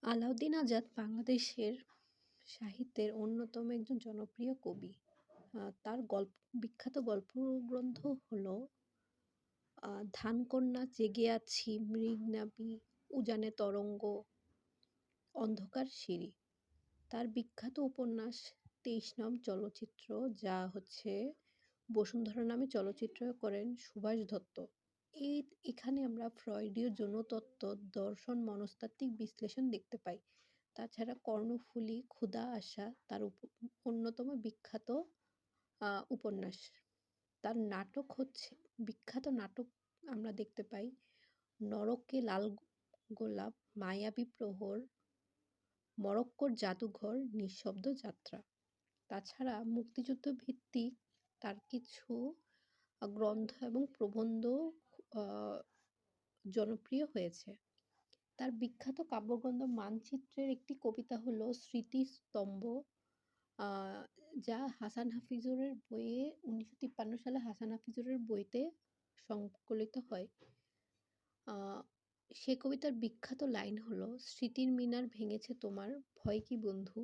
আলাউদ্দিন আজাদ বাংলাদেশের সাহিত্যের অন্যতম একজন জনপ্রিয় কবি। তার বিখ্যাত গল্প গ্রন্থ হলো 'ধানকন্যা', 'জেগে আছি', 'মৃগনাভি', 'উজানে তরঙ্গ', 'অন্ধকার সিঁড়ি'। তার বিখ্যাত উপন্যাস 'তেইশ নং' চলচ্চিত্র, যা হচ্ছে 'বসুন্ধরা' নামে চলচ্চিত্র করেন সুভাষ দত্ত। এই এখানে আমরা ফ্রয়েডীয় যৌনতত্ত্ব, দর্শন, মনস্তাত্ত্বিক বিশ্লেষণ দেখতে পাই। তাছাড়া 'কর্ণফুলী', 'ক্ষুধা আশা' তার অন্যতম বিখ্যাত উপন্যাস। তার নাটক হচ্ছে বিখ্যাত নাটক আমরা দেখতে পাই 'নরকে লাল গোলাপ', 'মায়াবী প্রহর', 'মরক্কোর জাদুঘর', 'নিঃশব্দ যাত্রা'। তাছাড়া মুক্তিযুদ্ধ ভিত্তিক তার কিছু গ্রন্থ এবং প্রবন্ধ আ জনপ্রিয় হয়েছে। তার বিখ্যাত কাব্যগ্রন্থ 'মানচিত্রের' একটি কবিতা হলো 'স্মৃতিস্তম্ভ', আ যা হাসান হাফিজুরের বইয়ে ১৯৫৩ সালে হাসান হাফিজুরের বইতে সংকলিত হয়। আ সে কবিতার বিখ্যাত লাইন হলো, "স্মৃতির মিনার ভেঙেছে তোমার, ভয় কি বন্ধু?"